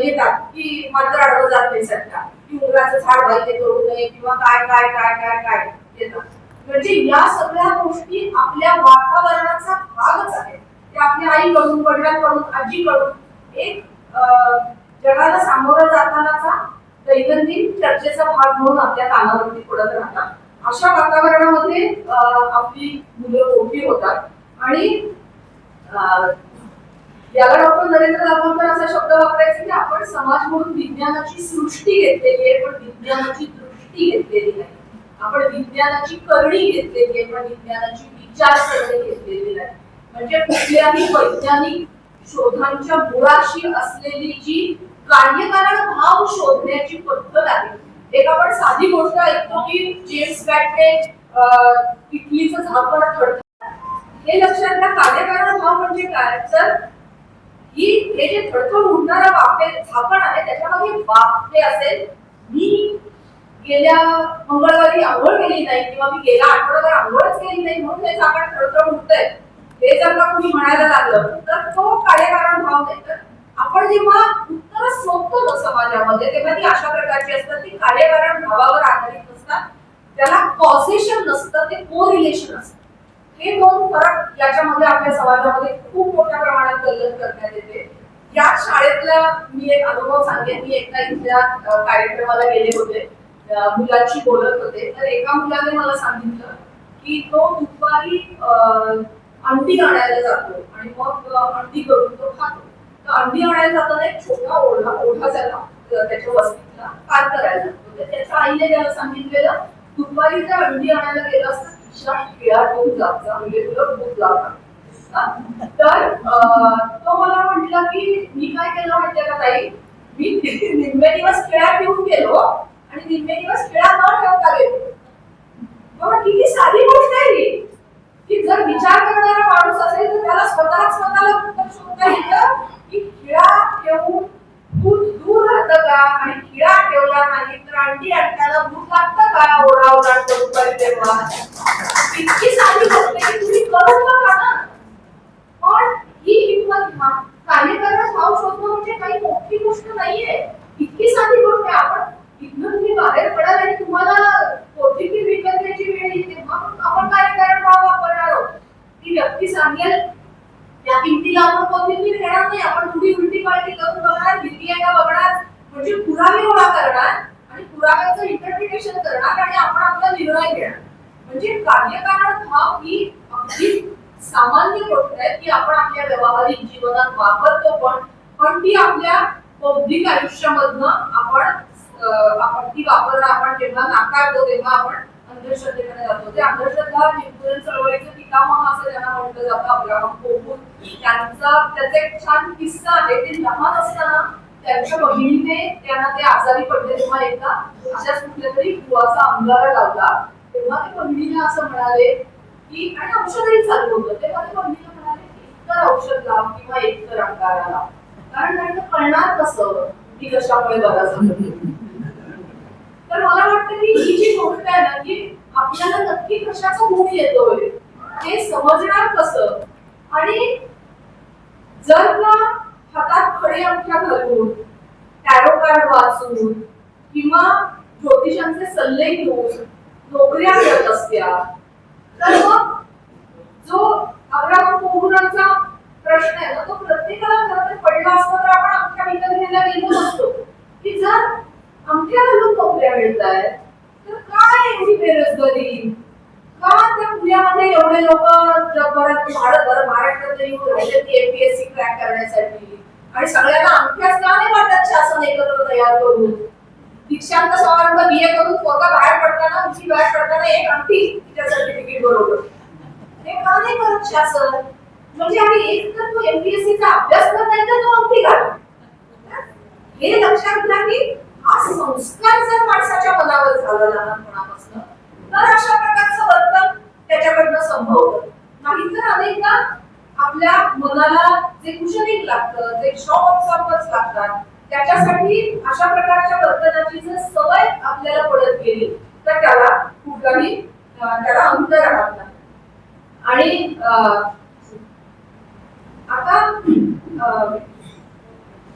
येतात की मांजर आडवं जात नाही सध्या, की उंदराचं झाड बाईने तोडू नये किंवा काय काय काय काय काय येतात. म्हणजे या सगळ्या गोष्टी आपल्या वातावरणाचा भागच आहे. ते आपल्या आईकडून, वडिलांकडून, आजीकडून एक जगाला सामोरं जातानाचा दैनंदिन चर्चेचा भाग म्हणून आपल्या कानावरती पडत राहतात. अशा वातावरणामध्ये आपली मुलं मोठी होतात. आणि याला डॉक्टर नरेंद्र दाभोळकर असा शब्द वापरायचे की आपण समाज म्हणून विज्ञानाची सृष्टी घेतलेली आहे पण विज्ञानाची दृष्टी घेतलेली नाही. आपण विज्ञानाची करणी घेतलेली आहे पण विज्ञानाची विचारसरणी घेतलेली नाही. म्हणजे कुठल्याही वैज्ञानिक शोधांच्या मुळाशी असलेली जी कार्यकारण भाव शोधण्याची पद्धत आहे एक आपण साधी गोष्ट ऐकतो की जेम्स बॅटने इटलीचं झाकण थडथड, हे लक्षात घ्या. कार्यकारण भाव म्हणजे काय, तर ही हे जे थडथड उडणारा वाफे झाकण आहे त्याच्यामध्ये वाफे असेल. मी गेल्या मंगळवारी आंघोळ केली नाही किंवा मी गेल्या आठवड्यावर आंघोळच केली नाही म्हणून हे झाकण थडथड उडतंय, हे जर का कुणी म्हणायला लागलं तर तो कार्यकारण भाव नाही. तर आपण जेव्हा उत्तर शोधतो ना समाजामध्ये, तेव्हा ती अशा प्रकारची असतात, ती कार्यकारण भावावर आधारित असतात, त्याला कॉझेशन नसतं, ते कोरिलेशन असतं. हे दोन फरक याच्यामध्ये आपल्या समाजामध्ये खूप मोठ्या प्रमाणात गल्लत करण्यात येते. या शाळेतला मी एक अनुभव सांगेन. मी एकदा इथल्या कार्यक्रमाला गेले होते, मुलांशी बोलत होते, तर एका मुलाने मला सांगितलं की तो दुपारी अंडी आणायला जातो आणि मग अंडी करून तो खातो. तर अंडी आणायला जाताना एक छोटा ओढा त्याला त्याच्या वस्तीतला पार करायला जातो. तर त्याच्या आईने त्याला सांगितलेलं, दुपारी जर अंडी आणायला गेला असता खिळा ठेवून जायचा, म्हणजे तुला भूक लागणार. तर तो मला म्हटला की मी काय केलं माहितीये का ताई, मी निम्मे दिवस खिळा ठेवून गेलो आणि निम्मे दिवस खिळा न ठेवता गेलो. बघा किती साधी गोष्ट आहे ही, की जर विचार करणारा माणूस असेल तर त्याला स्वतःला उत्तर शोधता येतं की खिळा ठेवून दूध दूर राहतं का, आणि खिळा ठेवला नाही तर अंडी आणताना दूध लागतं का, ओढा करून तेव्हा. इतकी साधी गोष्ट आहे की तुम्ही करून बघा ना. पण ही हिंमत, कार्यकारण भाव शोधणं म्हणजे काही मोठी गोष्ट नाहीये, इतकी साधी गोष्ट आहे. आपण इथनं तुम्ही बाहेर पडाल आणि तुम्हाला कोथिंबीर विकण्याची वेळ येते, मग आपण कार्यकारण भाव वापरणार आहोत. ती व्यक्ती सांगेल त्या किमतीला आपण कोथिंबीर घेणार नाही, आपण थोडी उलटी पालटी करून बघणार, भीती आहे का बघणार, म्हणजे पुरावे गोळा करणार आणि पुराव्याचं इंटरप्रिटेशन करणार आणि आपण आपला निर्णय घेणार. म्हणजे कार्यकारण भाव ही अगदी सामान्य गोष्ट आहे की आपण आपल्या व्यावहारिक जीवनात वापरतो, पण ती आपल्या बौद्धिक आयुष्यामधनं आपण ती वापरणं आपण जेव्हा नाकारतो तेव्हा आपण अंधश्रद्धेकडे जातो. ते अंधश्रद्धा निर्मूलन चळवळीचे पितामह असं त्यांना म्हटलं जातं, अब्राहम कोहून. त्याचा एक छान किस्सा आहे. ते लहान असताना त्यांच्या बहिणीने त्यांना ते आजारी पडले तेव्हा एकदा अशाच कुठल्या तरी गुवाचा अंगारा लावला, तेव्हा ते बहिणीला असं म्हणाले की, आणि औषधही चालू होतं, तेव्हा ते बहिणीला म्हणाले की एकतर औषध लाव किंवा एकतर अंगारा लाव, कारण त्यांना कळणार कसं की कशामुळे बरा झालं. तर मला वाटतं की ही जी गोष्ट आहे ना, की आपल्याला नक्की कशाचा गुण येतोय हे समजणार कसं, आणि जर का हातात खडी अंगठ्या घालून, टॅरो कार्ड वाचून किंवा ज्योतिषांचे सल्ले घेऊन नोकऱ्या करत असत्या, तर मग जो अब्राहम कोहूरांचा प्रश्न आहे ना, तो प्रत्येकाला खरं तर पडला असतो तर आपण अंगठ्या विकत घ्यायला गेलो नसतो. की जर अंगठ्या घालून नोकऱ्या मिळत आहेत तर काय एवढी बेरोजगारी, का त्या पुण्यामध्ये एवढे लोक जगभरात महाराष्ट्रात येऊन राहिले की एमपीएससी क्रॅक करण्यासाठी, आणि सगळ्यांना अंगठ्याच का नाही वाटत शासन एकत्र तयार करून. दीक्षांत समारंभ बीए करून पोरगा बाहेर पडताना, दुसरी बाहेर पडताना एक अंगठी तिच्या सर्टिफिकेट बरोबर, हे का नाही करत शासन. म्हणजे आम्ही एक तर तो एमपीएससीचा अभ्यास करत नाही तर तो अंगठी घाल. हे लक्षात घ्या की हा संस्कार जर माणसाच्या मनावर झाला लहानपणापासून तर अशा प्रकारचं वर्तन त्याच्याकडनं संभवतं. नाहीतर अनेकदा आपल्या मनाला जे कुशनिंग लागतं, जे शॉक ऑब्झर्वर्स लागतात, त्याच्यासाठी अशा प्रकारच्या वर्तनाची जर सवय आपल्याला पडत गेली तर त्याला कुठलाही त्याला अंतर राहत नाही. आणि आता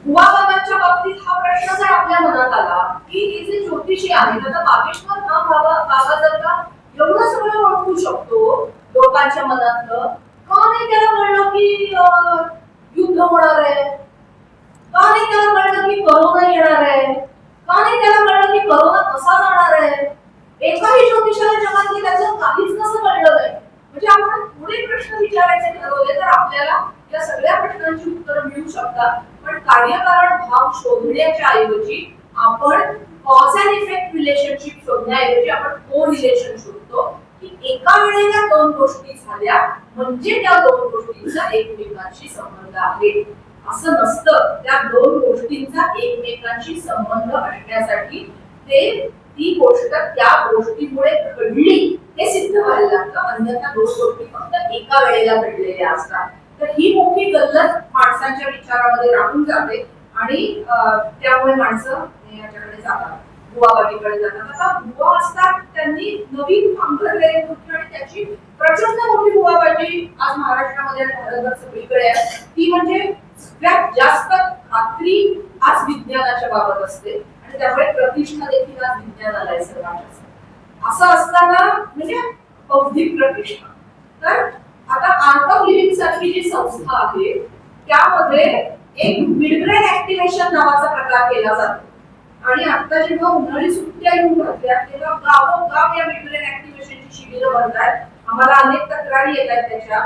भुवाबाबांच्या बाबतीत हा प्रश्न जर आपल्या मनात आला की हे जे ज्योतिषी आहेत, आता बागेश्वर हा बाबा जर का एवढं सगळं ओळखू शकतो लोकांच्या मनातलं, का नाही त्याला कळलं की युद्ध होणार आहे, का नाही त्याला कळलं की करोना येणार आहे, का नाही त्याला कळलं की करोना कसा जाणार आहे. एकाही ज्योतिषाला जगातली त्याचं काहीच कसं कळलं नाही. म्हणजे आपण पुढे प्रश्न विचारायचे ठरवले तर आपल्याला या सगळ्या प्रश्नांची उत्तरं मिळू शकतात. पण कार्यकारण भाव शोधण्याच्या ऐवजी आपण कॉज अँड इफेक्ट रिलेशनशिप शोधण्याऐवजी आपण को रिलेशन शोधतो की एका वेळेला दोन गोष्टी झाल्या म्हणजे त्या दोन गोष्टींचा एकमेकांशी संबंध आहे. असं नसतं. त्या दोन गोष्टींचा एकमेकांशी संबंध असण्यासाठी ते ती गोष्ट त्या गोष्टीमुळे घडली हे सिद्ध व्हायला लागतं. अन्यथा दोन गोष्टी फक्त एका वेळेला घडलेल्या असतात. तर ही मोठी गल्लत माणसांच्या विचारामध्ये राहून जाते आणि त्यामुळे माणसं याच्याकडे जातात, बुवाबाजीकडे जातात. आता बुवा असतात त्यांनी नवीन पांघरलेले होते आणि त्याची प्रचंड मोठी बुवाबाजी आज महाराष्ट्रामध्ये भारतभर सगळीकडे आहे. ती म्हणजे सगळ्यात जास्त खात्री आज विज्ञानाच्या बाबत असते आणि त्यामुळे प्रतिष्ठा देखील आज विज्ञानाला आहे सर्वात जास्त. असं असताना म्हणजे बौद्धिक प्रतिष्ठा. तर आता आर्ट ऑफ लिव्हिंग सारखी जी संस्था आहे त्यामध्ये एक मिडब्रेन ऍक्टिव्हेशन नावाचा प्रकार केला जातो आणि आता जेव्हा उन्हाळी सुट्ट्या येऊन राहिल्या तेव्हा गावोगाव या मिडब्रेन ऍक्टिव्हेशनची शिबिरं भरतात. आम्हाला अनेक तक्रारी येतात त्याच्या.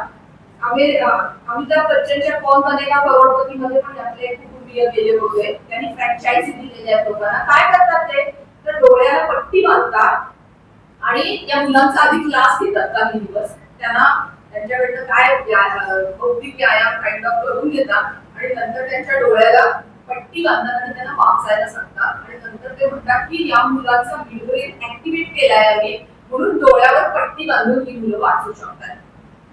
अमिताभ बच्चनच्या कौन बनेगा करोडपतीमध्ये पण आपले कुटुंबीय गेले होते. त्यांनी फ्रँचायझी दिलेल्या आहेत लोकांना. काय करतात ते तर डोळ्याला पट्टी बांधतात आणि या मुलांचा आधी क्लास घेतात काही दिवस. त्यांना त्यांच्याकडनं काय बौद्धिक व्यायाम काइंड ऑफ करून घेतात आणि नंतर त्यांच्या डोळ्याला पट्टी बांधतात आणि त्यांना वाचायला सांगतात आणि नंतर ते म्हणतात की या मुलाचा मिडब्रेन ऍक्टिव्हेट केलाय आम्ही म्हणून डोळ्यावर पट्टी बांधून ही मुलं वाचू शकतात.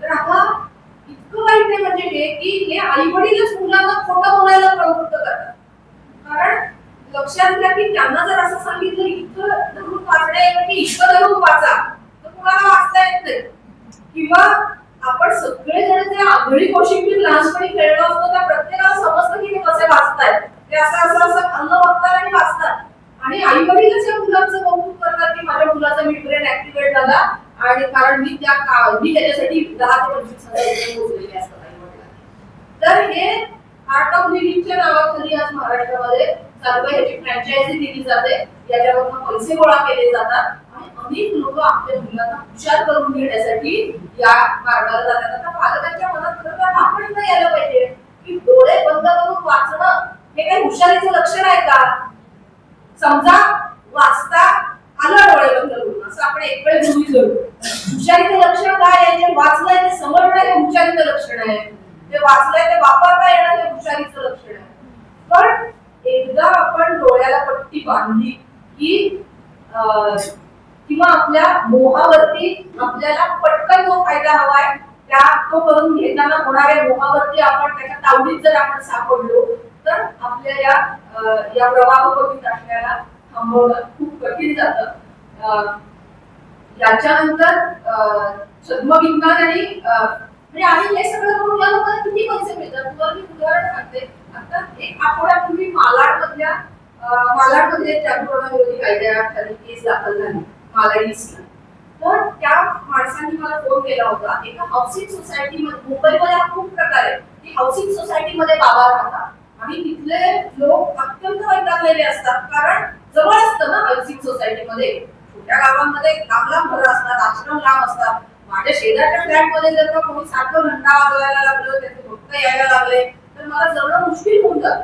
तर आता इतकं वाईट आहे म्हणजे हे की हे आई वडीलच मुलांना खोटं बोलायला प्रवृत्त करतात. कारण लक्षात घ्या की त्यांना जर असं सांगितलं इथं धरून वाचण्याऐवजी इथं धरून वाचा तर कुणाला वाचता येत नाही. किंवा आपण सगळेजण जे आगळी कोशिंबीर लहानपणी खेळलो असतो त्या प्रत्येकाला समजतं की ते कसे वाचतायत. ते असं खाल्लं बघतात आणि वाचतात आणि आई वडीलच या मुलांचं कौतुक करतात की माझ्या मुलाचा मिडब्रेन ऍक्टिव्हेट झाला आणि कारण मी त्याच्यासाठी 10 ते 25,000 मोजलेले असतात आई वडिलांनी. तर हे आर्ट ऑफ लिव्हिंगच्या नावाखाली आज महाराष्ट्रामध्ये चालू आहे. ह्याची फ्रँचायझी दिली जाते, याच्यावरून पैसे गोळा केले जातात आणि अनेक लोक आपल्या मुलांना हुशार करून घेण्यासाठी या मार्गाला जातात. आता पालकांच्या मनात खरं तर हा प्रश्न यायला पाहिजे की डोळे बंद करून वाचणं हे काही हुशारीचं लक्षण आहे का? समजा वाचता आलं डोळे बंद करून असं आपण एक वेळ गृहीत धरू. हुशारीचं लक्षण काय आहे? जे वाचलंय ते समजणं हे हुशारीचं लक्षण आहे. जे वाचलंय ते वापरता येणं हे हुशारीचं लक्षण आहे. पण एकदा आपण डोळ्याला पट्टी बांधली की किंवा आपल्या मोहावरती आपल्याला पटकन जो फायदा हवाय त्या तो करून घेताना होणाऱ्या मोहावरती आपण त्याच्या तावडीत जर आपण सापडलो तर आपल्या या प्रवाहपतीत असण्याला थांबवणं खूप कठीण जातं. याच्यानंतर जन्मविज्ञान आणि हे सगळं करून या लोकांना किती पैसे मिळतात. तुम्हाला मी उदाहरण सांगते. आता एक आठवड्यापूर्वी मालाडमध्ये जागृती विरोधी कायद्याखाली केस दाखल झाली मालाड ईस्टला. तर त्या माणसांनी मला फोन केला होता. एका हाऊसिंग सोसायटीमध्ये मुंबईमध्ये हा खूप प्रकार आहे की हाऊसिंग सोसायटीमध्ये बाबा राहतात आणि तिथले लोक अत्यंत वैतागलेले असतात कारण जवळ असतं ना हाऊसिंग सोसायटीमध्ये. छोट्या गावांमध्ये लांब लांब घरं असतात, आश्रम लांब असतात. माझ्या शेजारच्या फ्लॅटमध्ये जर का कोणी सारखं घंटा वाजवायला लागलं, त्याचे भक्त यायला लागले तर मला जगणं मुश्किल होऊन जातं.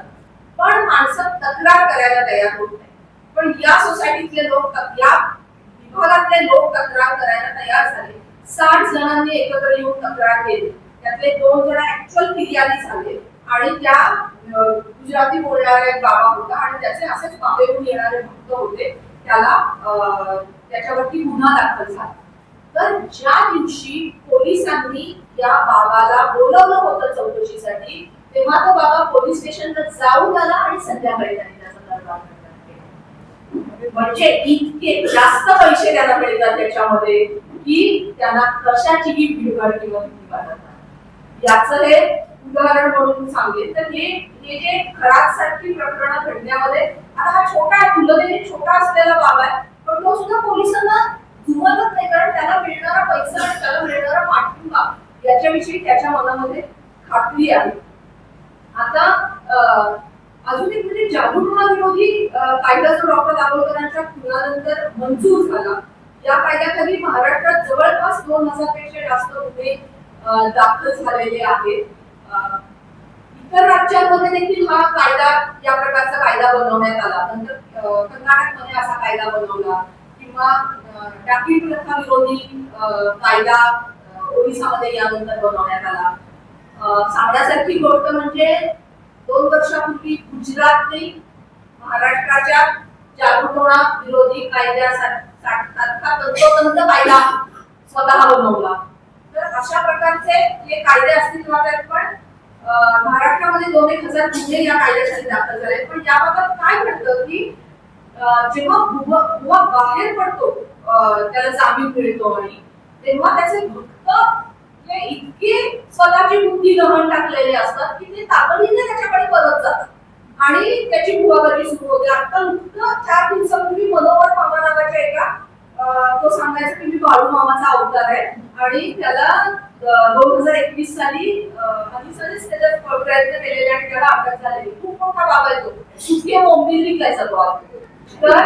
पण माणसं तक्रार करायला तयार होत नाही. पण या सोसायटीतले लोक, या विभागातले लोक तक्रार करायला तयार झाले. 60 जणांनी एकत्र येऊन तक्रार केली. त्यातले 2 जण ऍक्च्युअल फिर्यादी झाले आणि त्या गुजराती बोलणारा एक बाबा होता आणि त्याचे असेच बाहेरून येणारे भक्त होते. त्याच्यावरती गुन्हा दाखल झाला. तर ज्या दिवशी पोलिसांनी या बाबाला बोलवलं होतं चौकशीसाठी तेव्हा तो बाबा पोलीस स्टेशनला जाऊन आला आणि संध्याकाळी त्यांनी त्याचा दरबार घेतला. म्हणजे इतके जास्त पैसे त्यांना मिळतात त्याच्यामध्ये की त्यांना कशाचीही भिडभाड किंवा भीती वाटत नाही. याचं हे उदाहरण म्हणून सांगेल. तर हे जे खराब सारखी प्रकरणं घडण्यामध्ये आता हा छोटा तुलनेने छोटा असलेला बाबा आहे पण तो सुद्धा पोलिसांना जुमतच नाही कारण त्याला मिळणारा पैसा आणि त्याला मिळणारा पाठिंबा याच्याविषयी त्याच्या मनामध्ये खात्री आहे. आता अजून एक म्हणजे जादूटोणा विरोधी कायदा जो डॉक्टर दाभोळकरांच्या खुनानंतर मंजूर झाला. या कायद्याखाली महाराष्ट्रात जवळपास 2,000 पेक्षा जास्त गुन्हे दाखल झालेले आहेत. इतर राज्यांमध्ये देखील हा कायदा या प्रकारचा कायदा बनवण्यात आला. नंतर कर्नाटकमध्ये असा कायदा बनवला किंवा टाकी प्रथा विरोधी कायदा ओडिसामध्ये यानंतर बनवण्यात आला. सांगण्यासारखी गोष्ट म्हणजे 2 वर्षापूर्वी गुजरातने महाराष्ट्राच्या जादूटोणा विरोधी कायद्यासारखा तंतोतंत कायदा स्वतः बनवला. तर अशा प्रकारचे हे कायदे अस्तित्वात आहेत. पण महाराष्ट्रामध्ये 2000 गुन्हे या कायद्यासाठी दाखल झाले. पण याबाबत काय घडतं की जेव्हा बुवा बाहेर पडतो, त्याला जामीन मिळतो आणि तेव्हा त्याचे भक्त हे इतके स्वतःची बुद्धी गहन टाकलेले असतात की ते तातडीने त्याच्याकडे परत जातात आणि त्याची बुवाबाजी सुरू होते. आता नुकतं 4 दिवसापूर्वी मनोहर मामा नावाच्या एका तो सांगायचा की मी बाळू मामाचा अवतार आहे आणि त्याला 2021 साली पोलिसांनीच त्याच्यात प्रयत्न केलेले आणि त्याला अटक झालेली. खूप मोठा बाबा आहे तो. इतके मोंबिल विकायचा तो तर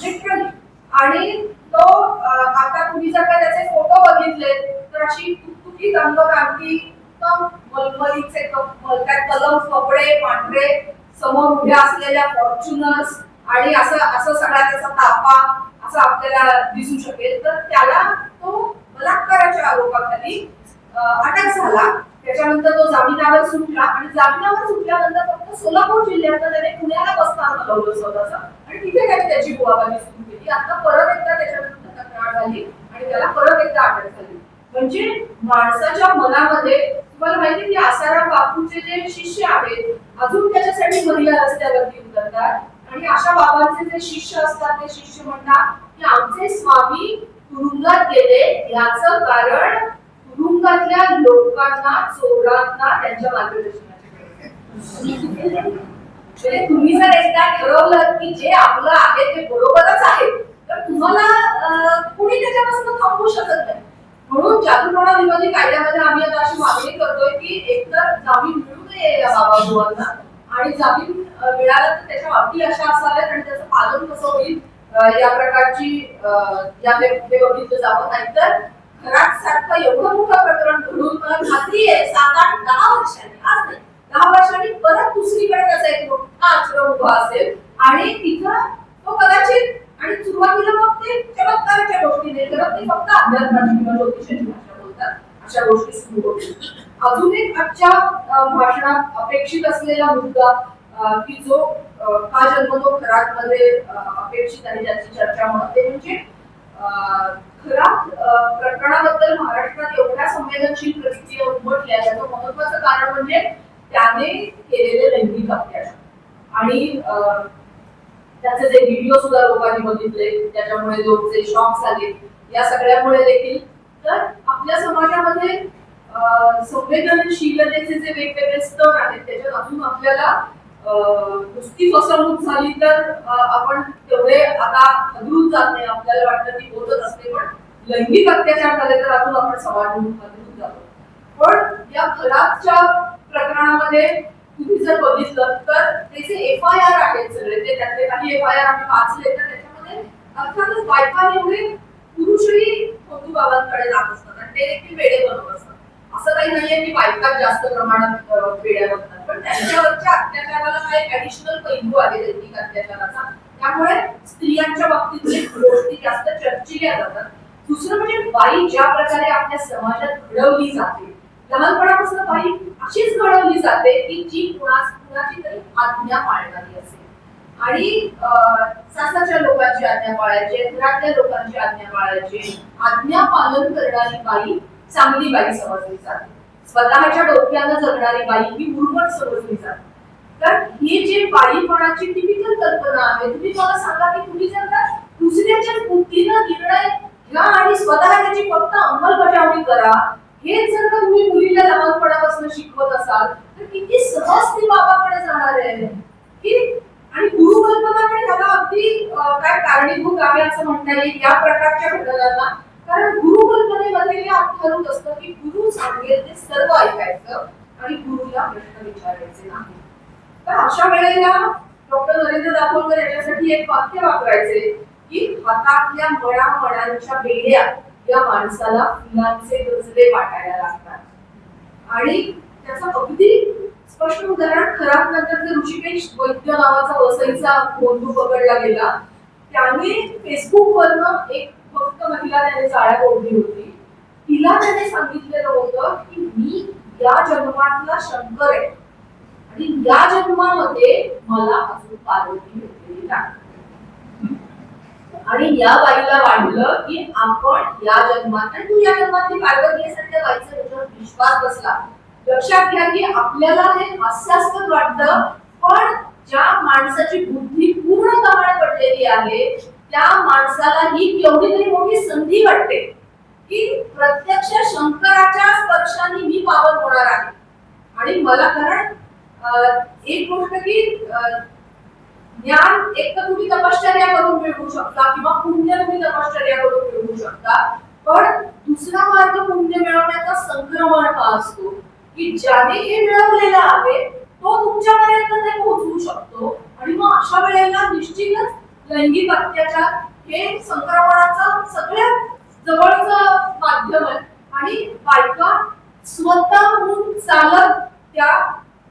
लिटरली. आणि तो आता तुम्ही जर का त्याचे फोटो बघितले तर अशी तुकतुकीत अंगकांती, मलमलीचे कलम कपडे पांढरे, समोर उभ्या असलेल्या फॉर्च्युनर्स आणि असं सगळा त्याचा ताफा असं आपल्याला दिसू शकेल. तर त्याला तो बलात्काराच्या आरोपाखाली अटक झाला. त्याच्यानंतर तो जामिनावर सुटला आणि जामिनावर सुटल्यानंतर फक्त सोलापूर जिल्ह्यात त्याने पुण्याला बसताना हलवलं स्वतःचं आणि तिथे त्याची बुवाबाजी सुरू केली. आता परत एकदा त्याच्यानंतर तक्रार झाली आणि त्याला परत एकदा अटक झाली. म्हणजे माणसाच्या मनामध्ये तुम्हाला माहिती की आसाराम बापूचे जे शिष्य आहेत अजून त्याच्यासाठी महिला रस्त्यावरती उतरतात आणि अशा बाबांचे जे शिष्य असतात ते शिष्य म्हणतात की आमचे स्वामी तुरुंगात गेले याचं कारण तुरुंगातल्या लोकांना, चोरांना त्यांच्या मार्गदर्शनाची गरज आहे. म्हणजे तुम्ही जर एकदा ठरवलं की जे आपलं आहे ते बरोबरच आहे तर तुम्हाला कुणी त्याच्यापासून थांबवू शकत नाही. म्हणून जादूटोणा विरोधी कायद्यामध्ये आम्ही आता अशी मागणी करतोय की एकतर जामीन मिळू नये या बाबांना आणि जामीन मिळाला तर त्याच्या अटी अशा असाव्यात आणि त्याचं पालन कसं होईल या प्रकारची हे बघितलं जावं. नाहीतर खराट सारखं एवढं मोठं प्रकरण घडून मला खात्री आहे 7, 8, 10 वर्षांनी, आज नाही 10 वर्षांनी परत दुसरीकडे त्याचा एक मोठा आश्रम उभा असेल आणि तिथं तो कदाचित आणि सुरुवातीला मग ते चमत्काराच्या गोष्टी नाही करत, ते फक्त अध्यात्माची किंवा ज्योतिषाची भाषा बोलतात, अशा गोष्टी सुरू होतील. अजून एक आजच्या भाषणात अपेक्षित असलेला मुद्दा की जो हा जन्म तो खरातमध्ये अपेक्षित आणि ज्याची चर्चा होते म्हणजे खरात प्रकरणाबद्दल महाराष्ट्रात एवढ्या संवेदनशील प्रतिक्रिया उमटल्या. त्याचं महत्वाचं कारण म्हणजे त्याने केलेले लैंगिक अत्याचार आणि त्याचे जे व्हिडिओ सुद्धा लोकांनी बघितले त्याच्यामुळे लोकचे शॉक झाले. या सगळ्यामुळे देखील तर आपल्या समाजामध्ये संवेदनशीलतेचे जे वेगवेगळे स्तर आहेत त्याच्यात अजून आपल्याला नुसती फसवणूक झाली तर आपण तेवढे आता हदरून जात नाही. आपल्याला वाटतं ती बोलत असते पण लैंगिक अत्याचार झाले तर अजून आपण समाजातून हदरून जातो. पण या खराबच्या प्रकरणामध्ये तुम्ही जर बघितलं तर त्याचे FIR आहेत सगळे, ते त्यातले काही FIR आम्ही वाचले तर त्याच्यामध्ये अर्थातच बायका एवढे पुरुषही होतू बाबांकडे जात असतात आणि ते देखील वेडे बनवत असतात. असं काही नाहीये की बायका जास्त प्रमाणात वेड्या बनतात पण त्यांच्यावरच्या अत्याचाराला काही ऍडिशनल पैलू आहे लैंगिक अत्याचाराचा. त्यामुळे स्त्रियांच्या बाबतीतले गोष्टी जास्त चर्चिल्या जातात. दुसरं म्हणजे बाई ज्या प्रकारे आपल्या समाजात घडवली जाते, लहानपणापासून बाई अशीच घडवली जाते की जी कुणाची तरी आज्ञा पाळणारी असेल आणि सासरच्या लोकांची आज्ञा पाळायची, घरातल्या लोकांची आज्ञा पाळायची, आज्ञा पालन करणारी बाई चांगली बाई समजली जाते. स्वतःच्या डोक्यानं जगणारी बाई ही उर्मट समजली जाते. तर ही जी बाईपणाची टिपिकल कल्पना आहे, तुम्ही मला सांगा की तुम्ही जर का दुसऱ्याच्या बुद्धीनं निर्णय घ्या आणि स्वतः त्याची फक्त अंमलबजावणी करा, हेच जर का तुम्ही मुलीला लहानपणापासून शिकवत असाल तर किती सहज ती बाबाकडे जाणार आहे की. आणि गुरुकल्पनाकडे त्याला अगदी काय कारणीभूत आहे असं म्हणता येईल या प्रकारच्या घटनांना. कारण गुरुकल्पनेमध्ये हे अर्थारूत असतं की गुरु सांगेल ते सर्व ऐकायचं आणि गुरुला प्रश्न विचारायचे नाही. तर अशा वेळेला डॉक्टर नरेंद्र दाभोलकर याच्यासाठी एक वाक्य वापरायचे की हातातल्या मळामळांच्या बेड्या या माणसाला फुलांचे गजरे वाटायला लागतात. आणि त्याचं अगदी स्पष्ट उदाहरण खराब नंतर ऋषिकेश वैद्य नावाचा वसईचा बंधू पकडला गेला. त्याने फेसबुकवरनं एक फक्त महिला त्याने जाळ्यात ओढली होती. तिला त्याने सांगितलेलं होतं की मी या जन्मातला शंकर आहे आणि या जन्मामध्ये मला अजून पार्वती भेटलेली नाही. आणि या बाईला वाटलं की आपण या जन्मात आणि तू या जन्मातली पार्वती आहेस आणि त्या बाईचा त्याच्यावर विश्वास बसला. लक्षात घ्या की आपल्याला हे हास्यास्पद वाटतं, पण ज्या माणसाची बुद्धी पूर्ण कमाल पडलेली आहे त्या माणसाला ही केवढी तरी मोठी संधी वाटते की प्रत्यक्ष शंकराच्या स्पर्शाने मी पावन होणार आहे. आणि मला कारण एक गोष्ट की ज्ञान एक तर तुम्ही तपश्चर्या करून मिळवू शकता किंवा पुण्य तुम्ही तपश्चर्या करून मिळवू शकता, पण दुसरा मार्ग पुण्य मिळवण्याचा संक्रमण हा असतो की ज्याने हे मिळवलेलं आहे तो तुमच्यापर्यंत ते पोहोचवू शकतो. आणि मग अशा वेळेला निश्चितच लैंगिक अत्याचार हे संक्रमणाचं सगळ्यात जवळचं माध्यम आहे. आणि बायका स्वतःहून चालत त्या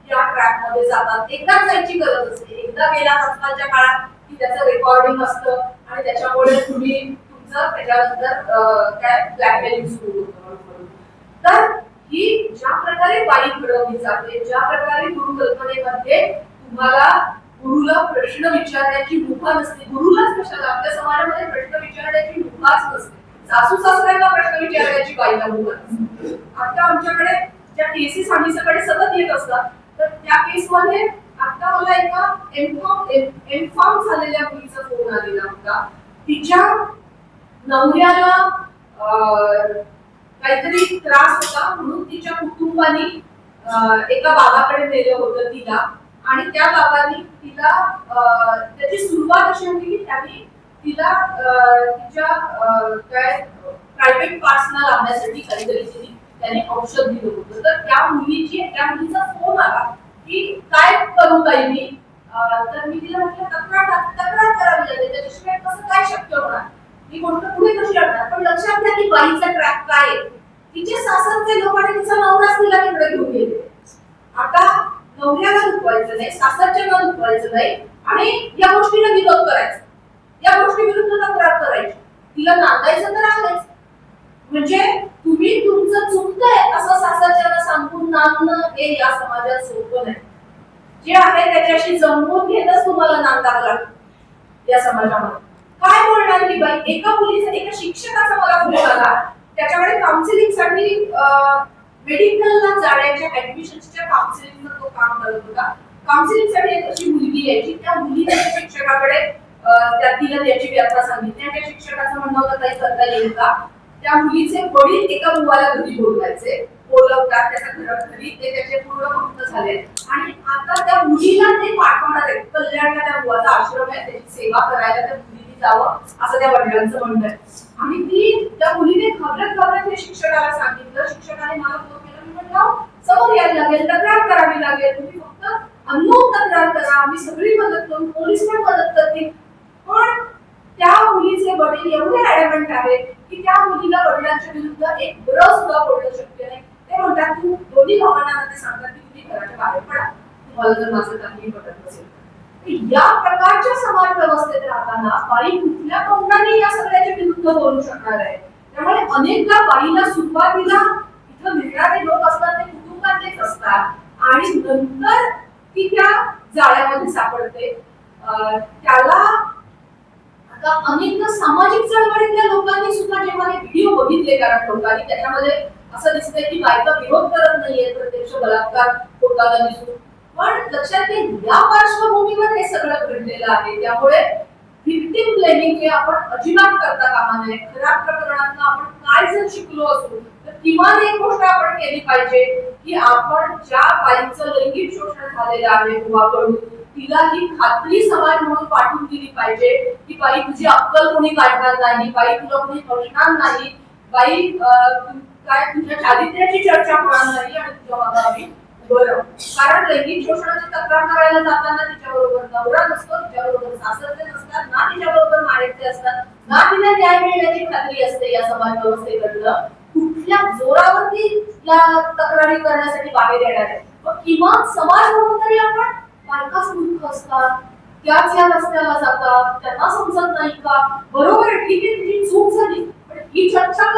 या ट्रॅक मध्ये जातात. एकदाच जायची गरज असते, एकदा गेला आजकालच्या काळात की त्याचं रेकॉर्डिंग असतं आणि त्याच्यामुळे तुम्ही तुमचं त्याच्यानंतर काय ब्लॅकमेलिंग सुरू होतं. तर ही ज्या प्रकारे बाई घडवली जाते, ज्या प्रकारे गुरुकल्पनेमध्ये तुम्हाला गुरुला प्रश्न विचारण्याची मुभा नसते. गुरुलाच कशाला, आपल्या समाजामध्ये प्रश्न विचारण्याची मुभाच नसते. सासू सासऱ्यांना प्रश्न विचारण्याची बाईला मुभा नसते. आता आमच्याकडे ज्या केसेस आम्ही सगळे सतत येत असतात, तर त्या केसमध्ये आता मला एका एमफॉर्म झालेल्या मुलीचा फोन आलेला होता. तिच्या नवऱ्याला काहीतरी त्रास होता म्हणून तिच्या कुटुंबाने एका बाबाकडे नेलं होतं तिला. आणि त्या बाबांनी तिला त्याची सुरुवात अशी होती की त्यांनी तिला तिच्या काय प्रायव्हेट पार्ट्सना लावण्यासाठी काहीतरी त्याने औषध दिलं होतं. तर त्या मुलीचा फोन आला की काय करू ताई मी. तर मी तिला म्हटलं तक्रार करावी लागेल, त्याच्याशिवाय कसं काय शक्य होणार, ही गोष्ट पुढे कशी आणणार. पण लक्षात घ्या की बाईचा ट्रॅक काय आहे. तिचे सासरचे लोक आणि तिचा नवराच तिला तिकडे घेऊन गेले. आता नवऱ्याला दुखवायचं नाही, सासरच्याला दुखवायचं नाही आणि या गोष्टीला विरोध करायचा, या गोष्टी विरुद्ध तक्रार करायची, तिला नांदायचं तर आहेच. म्हणजे तुम्ही तुमचं चुकतंय असं सासरच्याला सांगून नांदणं हे या समाजात सोपं नाही. जे आहे त्याच्याशी जमवून घेतच तुम्हाला नांदावं लागतं या समाजामध्ये. काय बोलणार ही बाई. एका मुलीचा एका शिक्षकाचा मला फोन आला, त्याच्याकडे काउन्सिलिंग साठी मेडिकलला जाण्याच्या ऍडमिशनच्या काउन्सिलिंगचं तो काम करत होता. काउन्सिलिंग साठी एक अशी मुलगी यायची, त्या मुलीने शिक्षकाकडे तिला त्याची व्यथा सांगितली आणि त्या शिक्षकाचं म्हणणं होतं काही करता येईल का. त्या मुलीचे वडील एका मुलाला घरी बोलवतात त्याच्या घरी, ते त्याचे पूर्ण भक्त झाले आणि आता त्या मुलीला ते पाठवणार आहे कल्याणला. त्या मुलाचा आश्रम आहे, त्याची सेवा करायला त्या मुलीने जावं असं त्या वडिलांचं म्हणणं आहे. आणि त्या मुलीने घाबरत शिक्षकाला सांगितलं. शिक्षकाने मला फोन केला, मी म्हटलं समोर यायला लागेल, तक्रार करावी लागेल, तुम्ही फक्त अननोन तक्रार करा, आम्ही सगळी मदत करू, पोलीस पण मदत करतील. पण त्या मुलीचे वडील एवढे ऍडमंट आहेत की त्या मुलीला वडिलांच्या विरुद्ध एक ब्र सुद्धा बोलणं शक्य नाही. ते म्हणतात तू दोन्ही भावांना ते सांगतात की तुम्ही घराच्या बाहेर पडा, तुम्हाला जर माझं काहीही पटत नसेल. या प्रकारच्या समाज व्यवस्थेत राहताना बाई कुठल्या तोंडाने या सगळ्याच्या विरुद्ध बोलू शकणार आहे. त्यामुळे अनेकदा बाईला सुरुवातीला इथं मिळणारे लोक असतात ते कुटुंबातलेच असतात आणि नंतर ती त्या जाळ्यामध्ये सापडते. त्याला आता अनेकदा सामाजिक चळवळीतल्या लोकांनी सुद्धा जेव्हा हे व्हिडिओ बघितले, कारण लोकांनी त्याच्यामध्ये असं दिसतंय की बायका विरोध करत नाहीये, प्रत्यक्ष बलात्कार होताना दिसून. पण लक्षात घ्या या पार्श्वभूमीवर हे सगळं घडलेलं आहे. त्यामुळे व्हिक्टिम ब्लेमिंग हे आपण अजिबात करता कामा नये. खराब प्रकरणातून आपण काय जर शिकलो असू तर किमान एक गोष्ट आपण केली पाहिजे की आपण ज्या बाईचं लैंगिक शोषण झालेलं आहे मुलाकडून तिला ही खात्री समाज म्हणून पाठवून दिली पाहिजे की बाई तुझी अक्कल कोणी काढणार नाही, बाई तुला कोणी बघणार नाही, बाई काय तुझ्या चारित्र्याची चर्चा होणार नाही आणि तुझ्या मागे आम्ही बरं. कारण लैंगिक शोषणाची तक्रार करायला जाताना तिच्याबरोबर नवरा नसतो, तिच्याबरोबर सासरचे नसतात, ना तिच्याबरोबर माहेरचे असतात, ना तिला न्याय मिळण्याची खात्री असते या समाज व्यवस्थेकडनं. कुठल्या जोरावरती या तक्रारी करण्यासाठी बाहेर येणार आहे. पण किमान समाज म्हणून तरी आपण बायकाच मूर्ख असतात, त्याच या रस्त्याला जातात, त्यांना समजत नाही का. बरोबर आहे, ठीक आहे तुझी चूक झाली, पण ही चर्चा